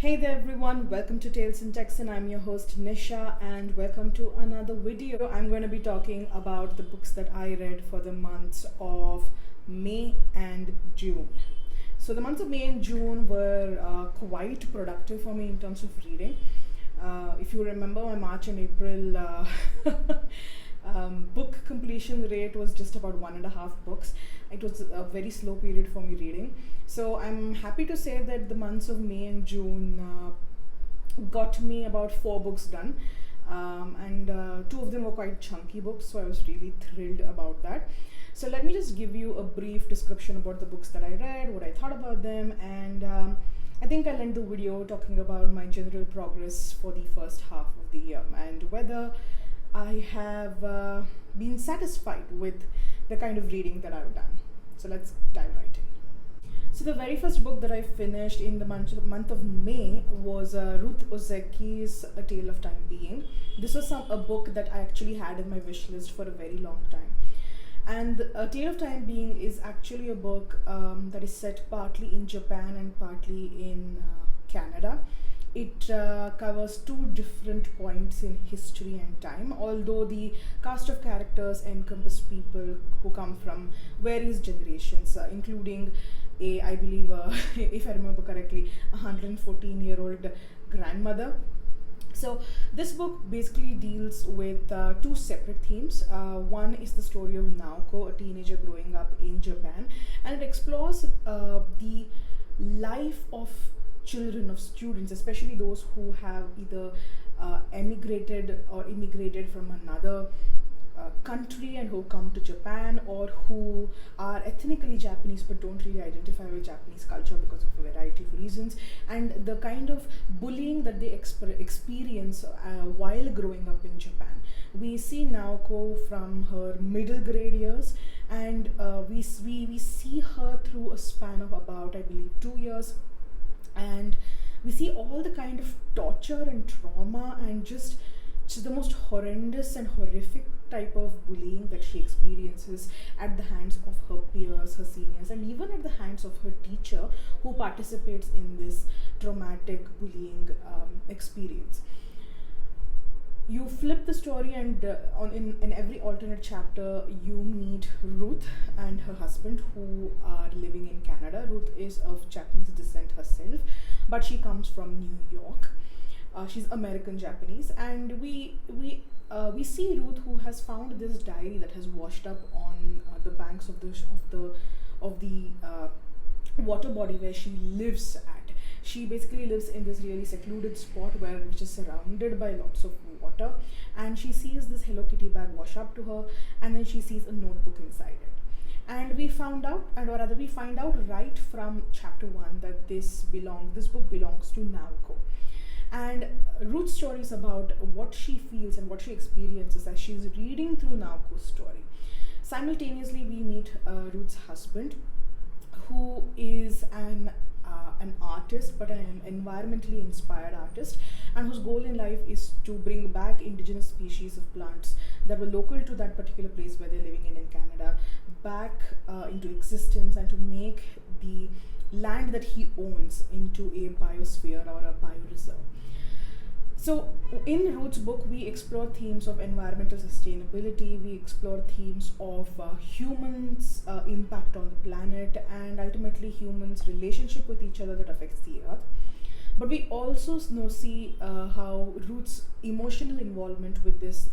Hey there everyone, welcome to Tales in Text and I'm your host Nisha and welcome to another video. I'm going to be talking about the books that I read for the months of May and June. So the months of May and June were quite productive for me in terms of reading. If you remember, my March and April book completion rate was just about 1.5 books. It was a very slow period for me reading. So I'm happy to say that the months of May and June got me about 4 books done. And 2 of them were quite chunky books, so I was really thrilled about that. So let me just give you a brief description about the books that I read, what I thought about them, and I think I'll end the video talking about my general progress for the first half of the year and whether I have been satisfied with the kind of reading that I've done. So let's dive right in. So the very first book that I finished in the month of May was Ruth Ozeki's A Tale of Time Being. This was a book that I actually had in my wish list for a very long time. And A Tale of Time Being is actually a book that is set partly in Japan and partly in Canada. It covers 2 different points in history and time, although the cast of characters encompass people who come from various generations, including I believe, if I remember correctly, a 114-year-old grandmother. So this book basically deals with 2 separate themes. One is the story of Naoko, a teenager growing up in Japan, and it explores the life of children, of students, especially those who have either emigrated or immigrated from another country and who come to Japan, or who are ethnically Japanese but don't really identify with Japanese culture because of a variety of reasons, and the kind of bullying that they experience while growing up in Japan. We see Naoko from her middle grade years, and we see her through a span of about, I believe, 2 years, and we see all the kind of torture and trauma and just the most horrendous and horrific type of bullying that she experiences at the hands of her peers, her seniors, and even at the hands of her teacher who participates in this traumatic bullying experience. You flip the story, and in every alternate chapter you meet Ruth and her husband, who are living in Canada. Ruth is of Japanese descent herself, but she comes from New York. She's American Japanese, and we see Ruth, who has found this diary that has washed up on the banks of the water body where she lives at. She basically lives in this really secluded spot which is surrounded by lots of water, and she sees this Hello Kitty bag wash up to her, and then she sees a notebook inside it. And we find out right from chapter 1 that this book belongs to Naoko. And Ruth's story is about what she feels and what she experiences as she's reading through Naoko's story. Simultaneously, we meet Ruth's husband, who is an artist, but an environmentally inspired artist, and whose goal in life is to bring back indigenous species of plants that were local to that particular place where they're living in Canada back into existence, and to make the land that he owns into a biosphere or a bioreserve. So in Ruth's book, we explore themes of environmental sustainability, we explore themes of humans' impact on the planet, and ultimately humans' relationship with each other that affects the earth. But we also see how Ruth's emotional involvement with this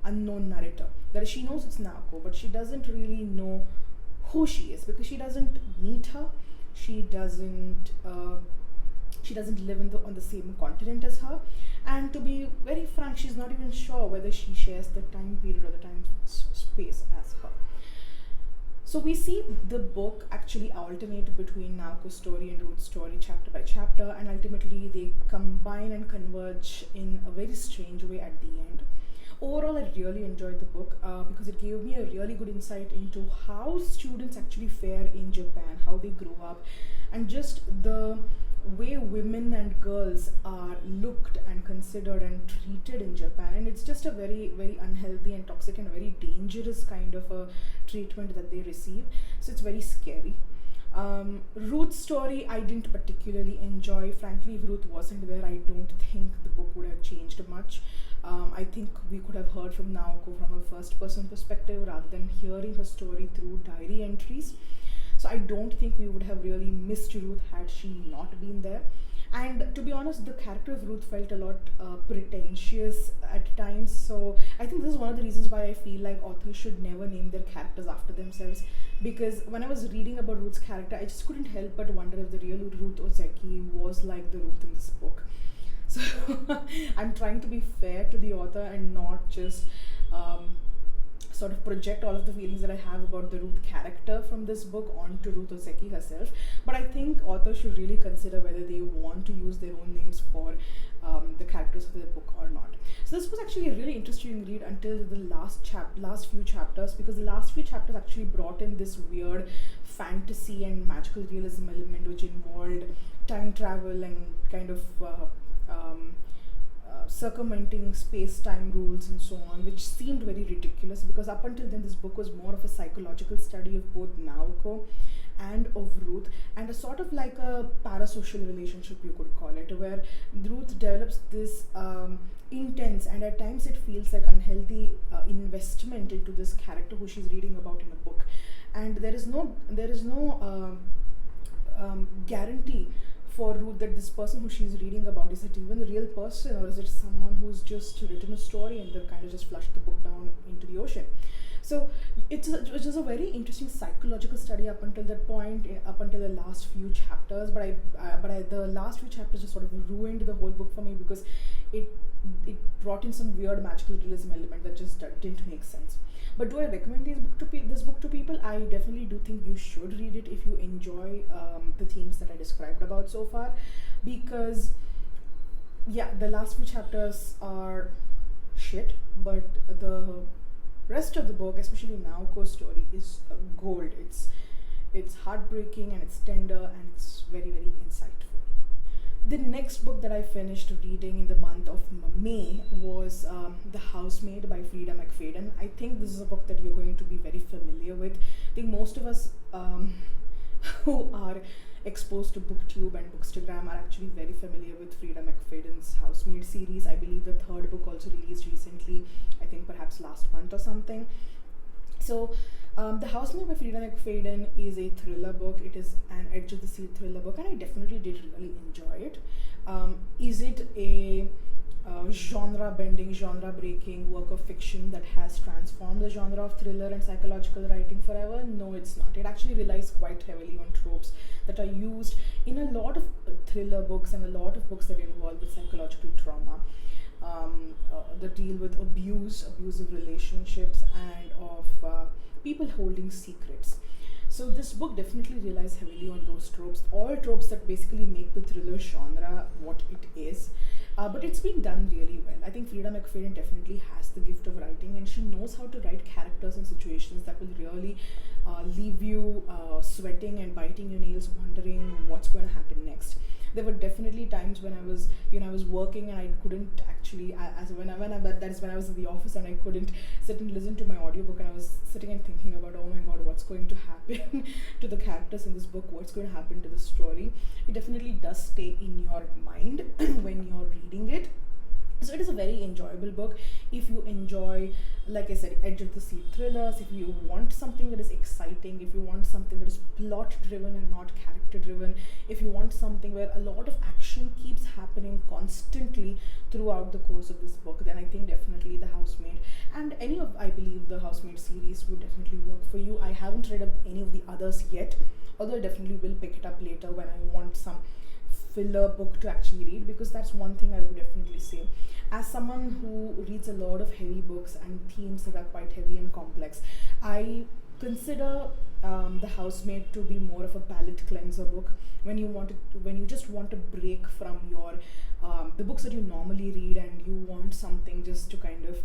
unknown narrator, that is, she knows it's Naoko, but she doesn't really know who she is because she doesn't meet her. She doesn't live on the same continent as her, and to be very frank, she's not even sure whether she shares the time period or the time space as her. So we see the book actually alternate between Naoko's story and Ruth's story chapter by chapter, and ultimately they combine and converge in a very strange way at the end. Overall, I really enjoyed the book because it gave me a really good insight into how students actually fare in Japan, how they grow up, and just the way women and girls are looked and considered and treated in Japan. And it's just a very, very unhealthy and toxic and very dangerous kind of a treatment that they receive. So it's very scary. Ruth's story I didn't particularly enjoy. Frankly, if Ruth wasn't there, I don't think the book would have changed much. I think we could have heard from Naoko from a first person perspective rather than hearing her story through diary entries. So I don't think we would have really missed Ruth had she not been there. And to be honest, the character of Ruth felt a lot pretentious at times. So I think this is one of the reasons why I feel like authors should never name their characters after themselves. Because when I was reading about Ruth's character, I just couldn't help but wonder if the real Ruth Ozeki was like the Ruth in this book. So I'm trying to be fair to the author and not just sort of project all of the feelings that I have about the Ruth character from this book onto Ruth Ozeki herself. But I think authors should really consider whether they want to use their own names for the characters of their book or not. So this was actually a really interesting read until the last few chapters, because the last few chapters actually brought in this weird fantasy and magical realism element which involved time travel and kind of circumventing space-time rules and so on, which seemed very ridiculous because up until then this book was more of a psychological study of both Naoko and of Ruth, and a sort of like a parasocial relationship, you could call it, where Ruth develops this intense and at times it feels like unhealthy investment into this character who she's reading about in a book, and there is no guarantee for Ruth that this person who she's reading about, is it even a real person or is it someone who's just written a story and they've kind of just flushed the book down into the ocean. So it was a very interesting psychological study up until that point, up until the last few chapters. But the last few chapters just sort of ruined the whole book for me because it brought in some weird magical realism element that just didn't make sense. But do I recommend this book to people? I definitely do think you should read it if you enjoy the themes that I described about so far, because yeah, the last few chapters are shit, but the rest of the book, especially Naoko's story, is gold. It's heartbreaking and it's tender and it's very, very insightful. The next book that I finished reading in the month of May was The Housemaid by Frieda McFadden. I think this is a book that you're going to be very familiar with. I think most of us who are exposed to BookTube and Bookstagram are actually very familiar with Frieda McFadden's Housemaid series. I believe the third book also released recently, I think perhaps last month or something. So The Housemaid by Frieda McFadden is a thriller book. It is an edge-of-the-seat thriller book, and I definitely did really enjoy it. Is it a genre-bending, genre-breaking work of fiction that has transformed the genre of thriller and psychological writing forever? No, it's not. It actually relies quite heavily on tropes that are used in a lot of thriller books and a lot of books that involve with psychological trauma. That deal with abusive relationships, and of people holding secrets. So this book definitely relies heavily on those tropes, all tropes that basically make the thriller genre what it is. But it's been done really well. I think Frieda McFadden definitely has the gift of writing, and she knows how to write characters and situations that will really leave you sweating and biting your nails, wondering what's going to happen next. There were definitely times when I was working and I couldn't actually, that is when I was in the office and I couldn't sit and listen to my audiobook, and I was sitting and thinking about, oh my god, what's going to happen to the characters in this book, what's going to happen to the story. It definitely does stay in your mind when you're reading it. So it is a very enjoyable book if you enjoy, like I said, edge-of-the-seat thrillers, if you want something that is exciting, if you want something that is plot-driven and not character-driven, if you want something where a lot of action keeps happening constantly throughout the course of this book, then I think definitely The Housemaid and I believe the Housemaid series would definitely work for you. I haven't read any of the others yet, although I definitely will pick it up later when I want some filler book to actually read, because that's one thing I would definitely say. As someone who reads a lot of heavy books and themes that are quite heavy and complex, I consider The Housemaid to be more of a palate cleanser book when you just want to break from your the books that you normally read, and you want something just to kind of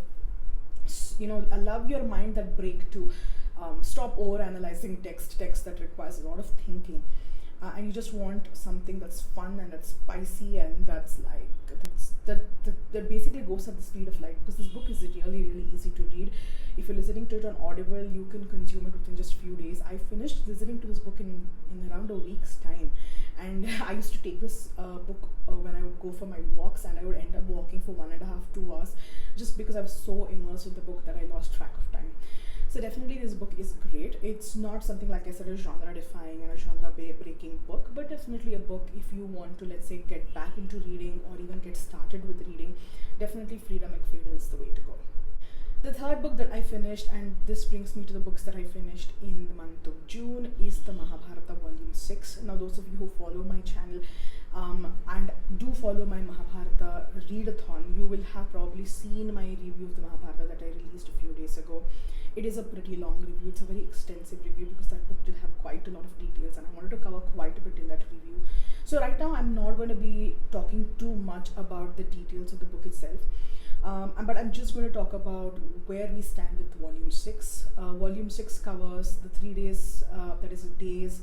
allow your mind that break to stop over analyzing text that requires a lot of thinking. and you just want something that's fun and that's spicy and that's like that basically goes at the speed of light, because this book is really easy to read. If you're listening to it on Audible, you can consume it within just few days. I finished listening to this book in around a week's time, and I used to take this book when I would go for my walks, and I would end up walking for 1.5-2 hours just because I was so immersed in the book that I lost track of time. So definitely this book is great. It's not something, like I said, a genre defying and a genre breaking book, but definitely a book if you want to, let's say, get back into reading or even get started with reading. Definitely Frieda McFadden is the way to go. The third book that I finished, and this brings me to the books that I finished in the month of June, is the Mahabharata Vol.6. Now those of you who follow my channel and do follow my Mahabharata readathon, you will have probably seen my review of the Mahabharata that I released a few days ago. It is a pretty long review. It's a very extensive review because that book did have quite a lot of details, and I wanted to cover quite a bit in that review. So right now I'm not going to be talking too much about the details of the book itself, but I'm just going to talk about where we stand with Volume 6. Volume 6 covers the 3 days, that is days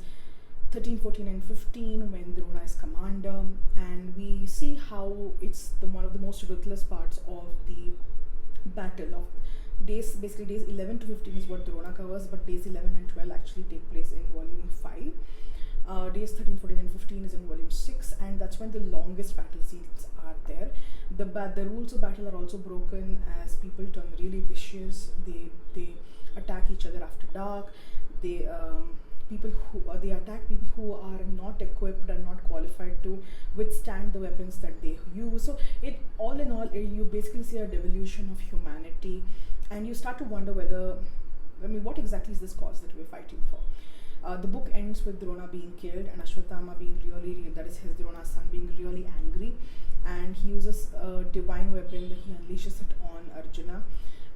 13, 14 and 15 when Drona is commander, and we see how it's one of the most ruthless parts of the battle of days. Basically days 11 to 15 is what Drona covers, but days 11 and 12 actually take place in Volume 5. Days 13, 14 and 15 is in Volume 6, and that's when the longest battle scenes are there. The rules of battle are also broken as people turn really vicious. They attack each other after dark. They attack people who are not equipped and not qualified to withstand the weapons that they use. So it all in all, you basically see a devolution of humanity, and you start to wonder what exactly is this cause that we're fighting for. The book ends with Drona being killed and Ashwatthama being that is his Drona's son, being really angry, and he uses a divine weapon that he unleashes it on Arjuna.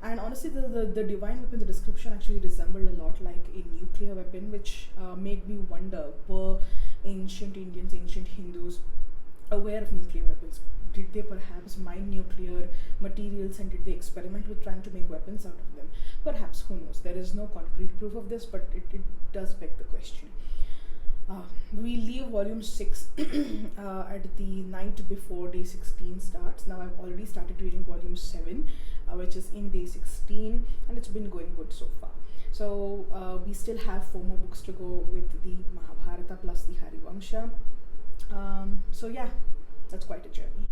And honestly, the divine weapon, the description actually resembled a lot like a nuclear weapon, which made me wonder, were ancient Indians, ancient Hindus aware of nuclear weapons? Did they perhaps mine nuclear materials, and did they experiment with trying to make weapons out of them? Perhaps, who knows? There is no concrete proof of this, but it does beg the question. We leave Volume 6 at the night before day 16 starts. Now I've already started reading Volume 7, which is in day 16, and it's been going good so far. So we still have 4 more books to go with the Mahabharata plus the Harivamsha. So yeah, that's quite a journey.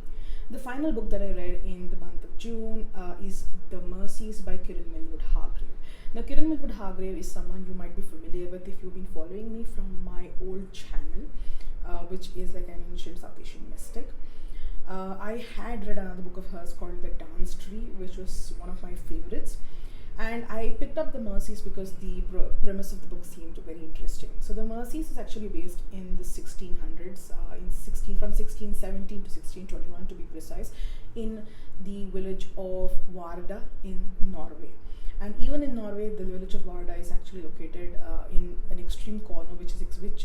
The final book that I read in the month of June is The Mercies by Kiran Millwood Hargrave. Now, Kiran Millwood Hargrave is someone you might be familiar with if you've been following me from my old channel, which is, like I mentioned, South Asian Mystic. I had read another book of hers called The Dance Tree, which was one of my favorites. And I picked up The Mercies because the premise of the book seemed very interesting. So The Mercies is actually based in the 1600s, from 1617 to 1621 to be precise, in the village of Varda in Norway. And even in Norway, the village of Varda is actually located in an extreme corner, which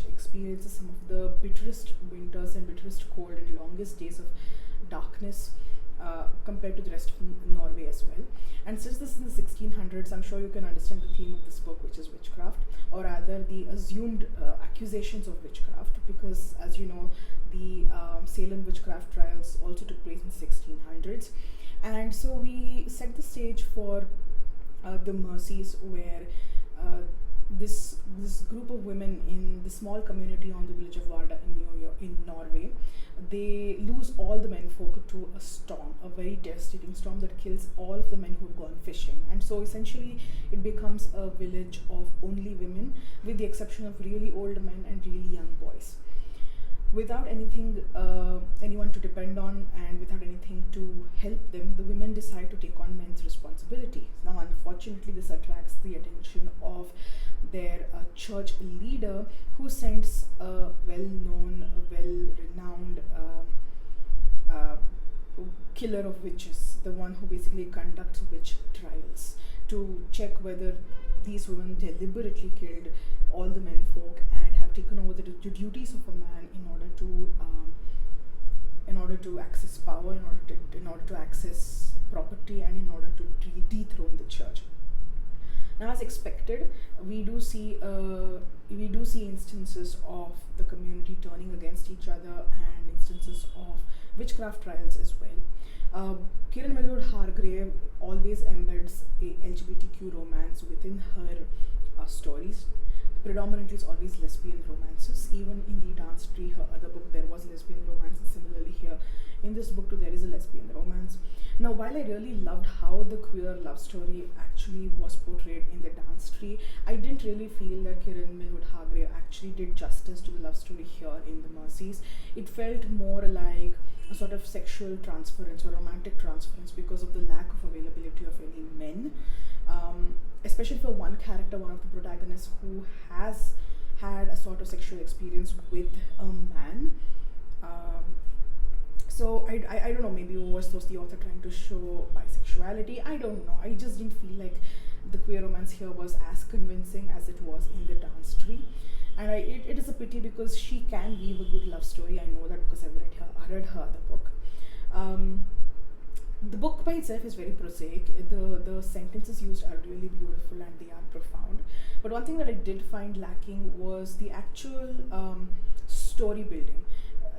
experiences some of the bitterest winters and bitterest cold and longest days of darkness compared to the rest of Norway as well. And since this is in the 1600s, I'm sure you can understand the theme of this book, which is witchcraft, or rather the assumed accusations of witchcraft, because as you know, the Salem witchcraft trials also took place in the 1600s. And so we set the stage for The Mercies, where this group of women in the small community on the village of Varda in Norway, they lose all the menfolk to a storm, a very devastating storm that kills all of the men who have gone fishing. And so essentially it becomes a village of only women, with the exception of really old men and really young boys. Without anyone to depend on, and without anything to help them, the women decide to take on men's responsibilities. Now, unfortunately, this attracts the attention of their church leader, who sends a well-known, well-renowned killer of witches, the one who basically conducts witch trials, to check whether these women deliberately killed all the menfolk and have taken over the duties of a man in order to access power, in order to access property, and in order to dethrone the church. Now, as expected, we do see instances of the community turning against each other and instances of witchcraft trials as well. Uh, Kiran Millwood Hargrave always embeds a LGBTQ romance within her stories. Predominantly, it's always lesbian romances. Even in the Dance Tree, her other book, there was lesbian romance, and similarly here in this book too, there is a lesbian romance. Now, while I really loved how the queer love story actually was portrayed in the Dance Tree, I didn't really feel that Kiran Millwood Hargrave actually did justice to the love story here in the Mercies. It felt more like a sort of sexual transference or romantic transference because of the lack of availability of any men. Especially for one character, one of the protagonists who has had a sort of sexual experience with a man. So I don't know, maybe was the author trying to show bisexuality? I don't know. I just didn't feel like the queer romance here was as convincing as it was in the Dance Tree. And it is a pity because she can weave a good love story. I know that because I read her other book. The book by itself is very prosaic. The sentences used are really beautiful and they are profound. But one thing that I did find lacking was the actual story building.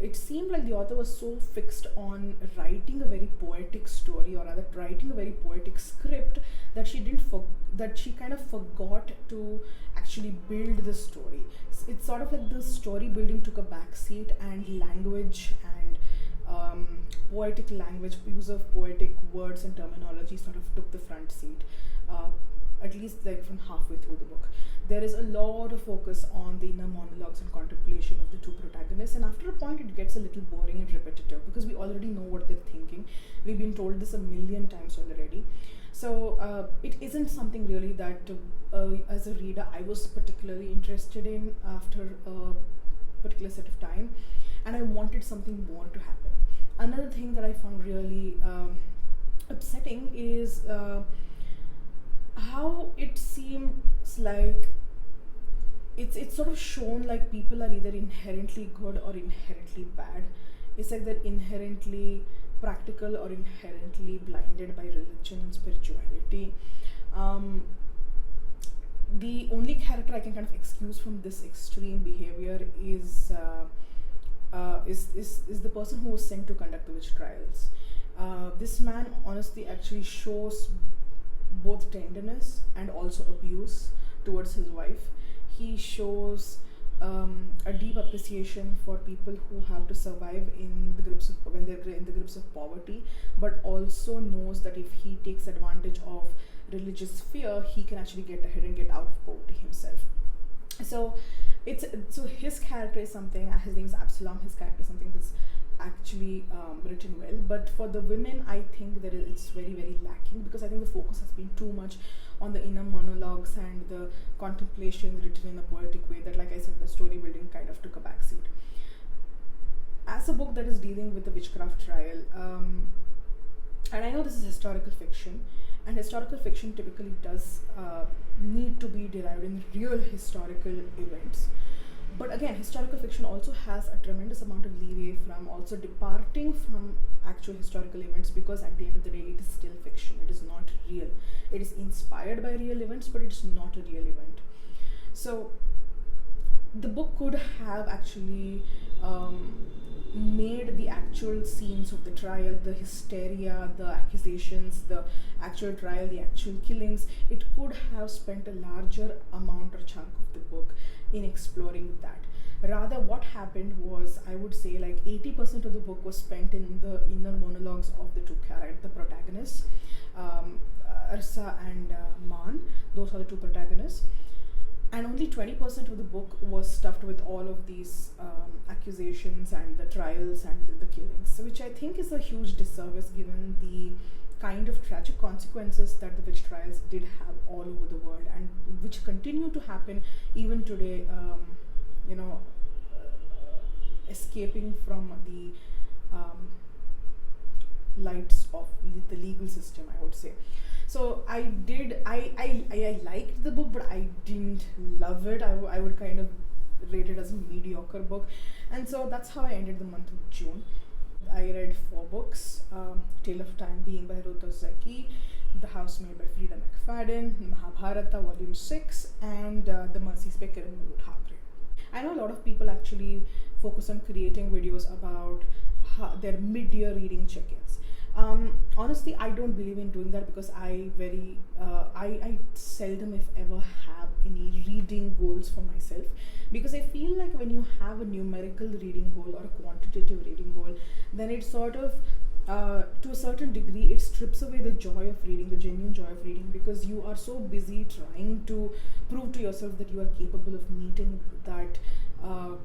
It seemed like the author was so fixed on writing a very poetic story, or rather writing a very poetic script, that she kind of forgot to actually build the story. It's sort of like the story building took a backseat, and language and poetic language, use of poetic words and terminology sort of took the front seat, at least like from halfway through the book. There is a lot of focus on the inner monologues and contemplation of the two protagonists, and after a point it gets a little boring and repetitive because we already know what they're thinking. We've been told this a million times already. So it isn't something really that as a reader I was particularly interested in after a particular set of time, and I wanted something more to happen. Another thing that I found really upsetting is how it seems like it's sort of shown like people are either inherently good or inherently bad. It's like they're inherently practical or inherently blinded by religion and spirituality. The only character I can kind of excuse from this extreme behavior is the person who was sent to conduct the witch trials. This man honestly actually shows both tenderness and also abuse towards his wife. He shows a deep appreciation for people who have to survive in the grips of when they're in the grips of poverty, but also knows that if he takes advantage of religious fear, he can actually get ahead and get out of poverty himself. So his character is something. His name is Absalom. His character is something that's actually written well, but for the women I think that it's very, very lacking, because I think the focus has been too much on the inner monologues and the contemplation written in a poetic way that, like I said, the story building kind of took a backseat. As a book that is dealing with the witchcraft trial, and I know this is historical fiction, and historical fiction typically does need to be derived in real historical events. But again, historical fiction also has a tremendous amount of leeway from also departing from actual historical events, because at the end of the day, it is still fiction. It is not real. It is inspired by real events, but it's not a real event. So the book could have actually made the actual scenes of the trial, the hysteria, the accusations, the actual trial, the actual killings, it could have spent a larger amount or chunk of the book in exploring that. Rather, what happened was, I would say, like 80% of the book was spent in the inner monologues of the two characters, the protagonists, Ursa and Man. Those are the two protagonists. And only 20% of the book was stuffed with all of these accusations and the trials and the killings, which I think is a huge disservice given the kind of tragic consequences that the witch trials did have all over the world, and which continue to happen even today, escaping from the lights of the legal system, I would say. So I liked the book, but I didn't love it. I would kind of rate it as a mediocre book, and so that's how I ended the month of June. I read 4 books. Tale of Time being by Ruth Ozeki, The Housemaid by Frieda McFadden, Mahabharata Vol.6, and The Mercies by Kiran Hargrave. I know a lot of people actually focus on creating videos about their mid-year reading check-ins. Honestly, I don't believe in doing that because I seldom, if ever, have any reading goals for myself, because I feel like when you have a numerical reading goal or a quantitative reading goal, then it sort of to a certain degree it strips away the joy of reading, the genuine joy of reading, because you are so busy trying to prove to yourself that you are capable of meeting that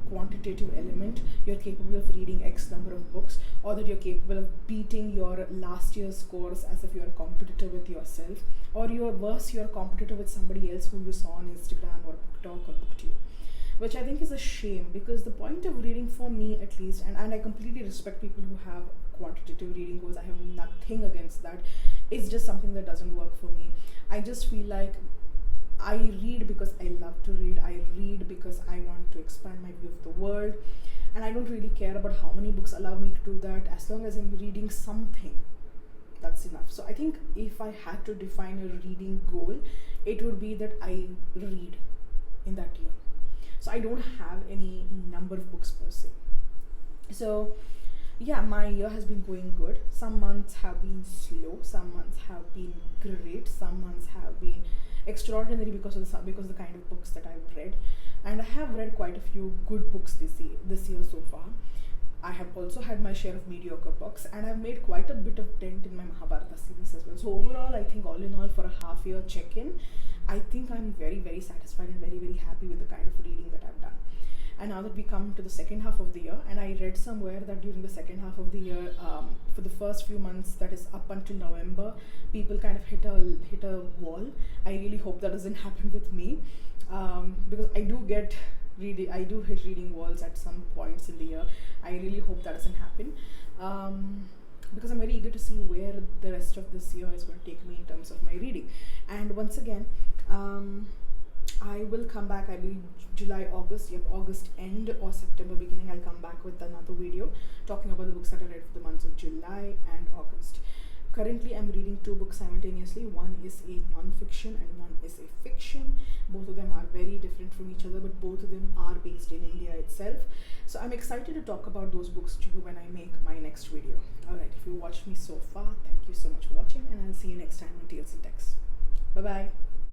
quantitative element, you're capable of reading X number of books, or that you're capable of beating your last year's scores as if you're a competitor with yourself, or you're worse, you're a competitor with somebody else who you saw on Instagram or BookTok or BookTube, which I think is a shame, because the point of reading, for me at least, and I completely respect people who have quantitative reading goals, I have nothing against that, it's just something that doesn't work for me. I just feel like I read because I love to read. I read because I want to expand my view of the world, and I don't really care about how many books allow me to do that. As long as I'm reading something, that's enough. So I think if I had to define a reading goal, it would be that I read in that year. So I don't have any number of books per se. So yeah, my year has been going good. Some months have been slow, some months have been great, some months have been extraordinary because of the kind of books that I've read, and I have read quite a few good books this year so far. I have also had my share of mediocre books, and I've made quite a bit of dent in my Mahabharata series as well. So overall, I think all in all, for a half year check-in, I think I'm very, very satisfied and very, very happy with the kind of reading that I've done. And now that we come to the second half of the year, and I read somewhere that during the second half of the year, for the first few months, that is up until November, people kind of hit a wall. I really hope that doesn't happen with me, because I do hit reading walls at some points in the year. I really hope that doesn't happen, because I'm very eager to see where the rest of this year is going to take me in terms of my reading. And once again, I will come back, I believe August end or September beginning, I'll come back with another video talking about the books that I read for the months of July and August. Currently, I'm reading 2 books simultaneously. One is a non-fiction and one is a fiction. Both of them are very different from each other, but both of them are based in India itself. So I'm excited to talk about those books to you when I make my next video. Alright, if you watched me so far, thank you so much for watching, and I'll see you next time on Tales and Texts. Bye-bye.